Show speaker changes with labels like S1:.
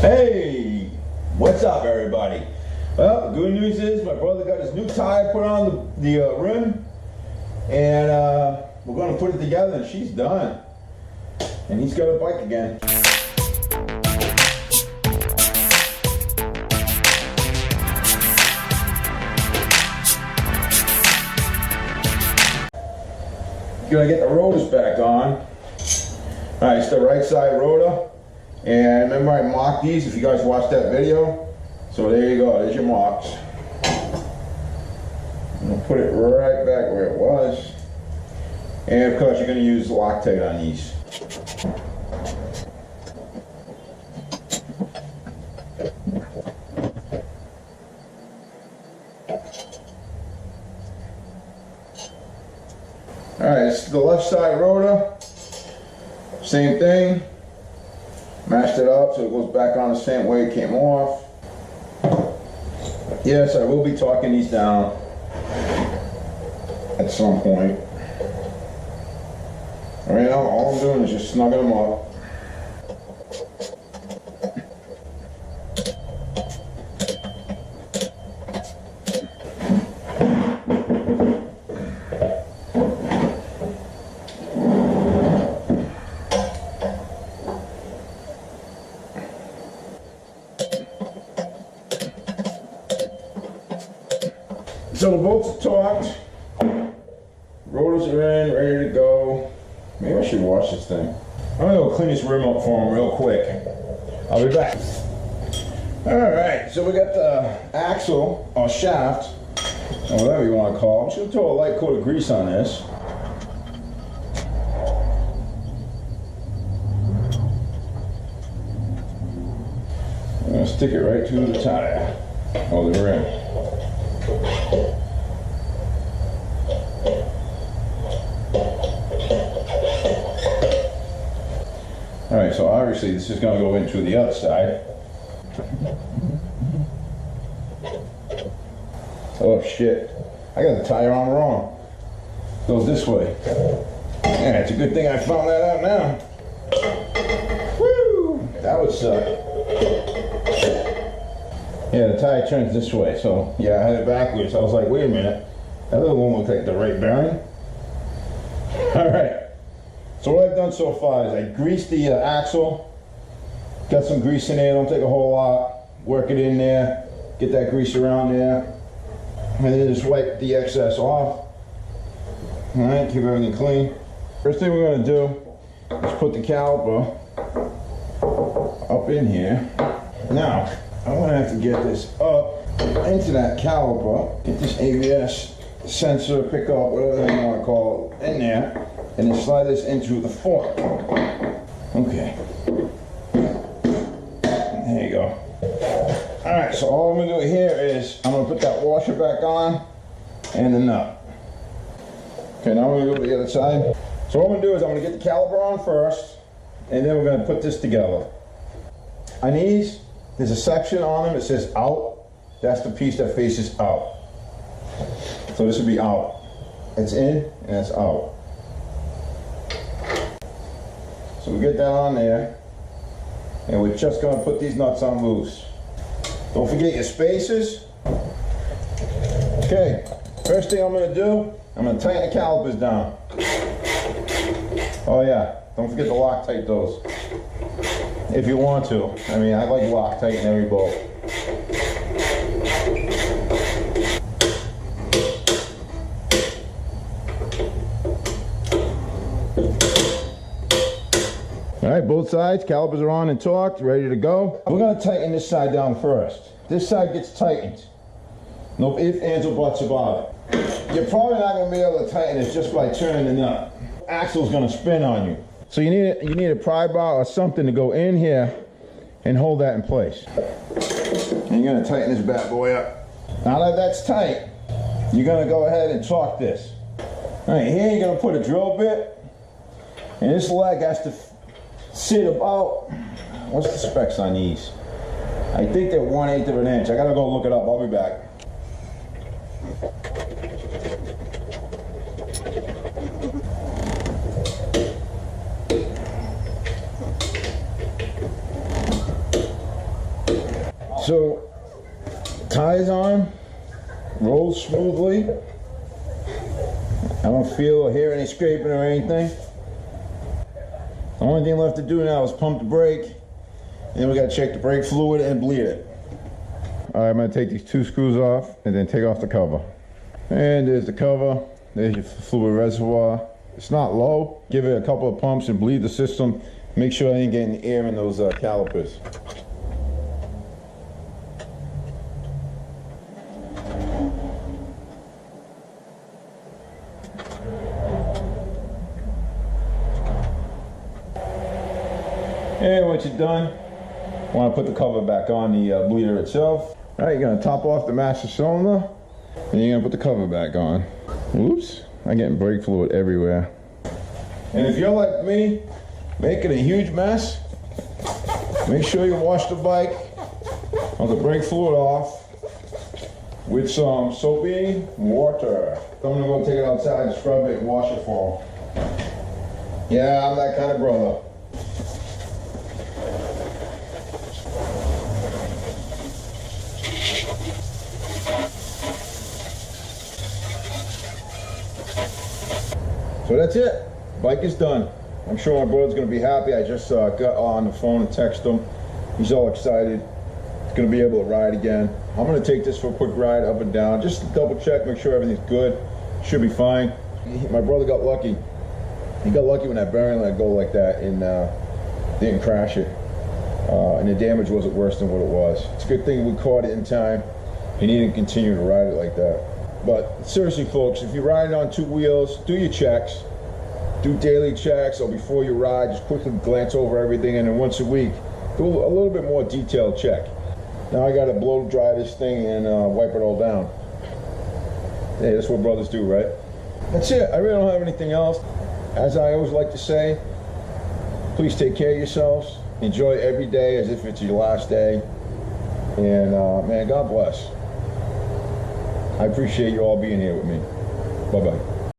S1: Hey, what's up everybody? Well, the good news is my brother got his new tire put on the rim, and we're going to put it together, and she's done. And he's got a bike again. Gonna get the rotors back on. Alright, it's the right side rotor. And remember I marked these if you guys watched that video. So there you go, there's your marks. I'm gonna put it right back where it was. And of course you're gonna use Loctite on these. Alright, it's the left side rotor. Same thing. Mashed it up so it goes back on the same way it came off. Yes, I will be torquing these down at some point. Right now, all I'm doing is just snugging them up. So the bolts are torqued, rotors are in, ready to go. Maybe I should wash this thing. I'm gonna go clean this rim up for him real quick. I'll be back. Alright, so we got the axle, or shaft, or whatever you want to call it. I'm just gonna throw a light coat of grease on this. I'm gonna stick it right to the tire, or the rim. Alright, so obviously this is going to go into the other side. Oh shit, I got the tire on wrong. Goes this way. Yeah, it's a good thing I found that out now. Woo! That would suck. Yeah, the tire turns this way, so yeah, I had it backwards. I was like, wait a minute, that other one looks like the right bearing. Alright. So what I've done so far is I greased the axle, got some grease in there, don't take a whole lot, work it in there, get that grease around there, and then just wipe the excess off. Alright, keep everything clean. First thing we're going to do is put the caliper up in here. Now, I'm going to have to get this up into that caliper, get this ABS sensor, pickup, whatever you want to call it, in there. And then slide this into the fork. Okay. There you go. Alright, so all I'm going to do here is I'm going to put that washer back on and the nut. Okay, now we're going to go to the other side. So what I'm going to do is I'm going to get the caliper on first, and then we're going to put this together. On these, there's a section on them that says out. That's the piece that faces out. So this would be out. It's in and it's out. So we get that on there, and we're just going to put these nuts on loose. Don't forget your spacers. Okay, first thing I'm going to do, I'm going to tighten the calipers down. Oh yeah, don't forget to Loctite those. If you want to. I mean, I like Loctite in every bolt. Alright, both sides, calipers are on and torqued, ready to go. We're going to tighten this side down first. This side gets tightened. No ifs, ands, or buts about it. You're probably not going to be able to tighten it just by turning the nut. Axle's going to spin on you. So you need a pry bar or something to go in here and hold that in place. And you're going to tighten this bad boy up. Now that that's tight, you're going to go ahead and torque this. Alright, here you're going to put a drill bit, and this leg has to sit about, what's the specs on these? I think they're 1/8 of an inch. I gotta go look it up. I'll be back. So, tires on, rolls smoothly. I don't feel or hear any scraping or anything. The only thing left to do now is pump the brake, and then we gotta check the brake fluid and bleed it. All right, I'm gonna take these 2 screws off and then take off the cover. And there's the cover, there's your fluid reservoir. It's not low. Give it a couple of pumps and bleed the system. Make sure I ain't getting air in those calipers. And once you're done, want to put the cover back on the bleeder itself. All right, you're gonna top off the master cylinder, and you're gonna put the cover back on. Oops, I'm getting brake fluid everywhere. And if you're like me, making a huge mess, make sure you wash the bike or the brake fluid off with some soapy water. I'm gonna go take it outside and scrub it and wash it for them. Yeah, I'm that kind of brother. So that's it. Bike is done. I'm sure my brother's gonna be happy. I just got on the phone and texted him. He's all excited. He's gonna be able to ride again. I'm gonna take this for a quick ride up and down, just to double check, make sure everything's good. Should be fine. My brother got lucky. He got lucky when that bearing let go like that and didn't crash it. And the damage wasn't worse than what it was. It's a good thing we caught it in time and he didn't continue to ride it like that. But seriously, folks, if you're riding on 2 wheels, do your checks. Do daily checks, or before you ride, just quickly glance over everything, and then once a week, do a little bit more detailed check. Now I gotta blow dry this thing and wipe it all down. Hey, that's what brothers do, right? That's it. I really don't have anything else. As I always like to say, please take care of yourselves. Enjoy every day as if it's your last day. And man, God bless. I appreciate you all being here with me. Bye-bye.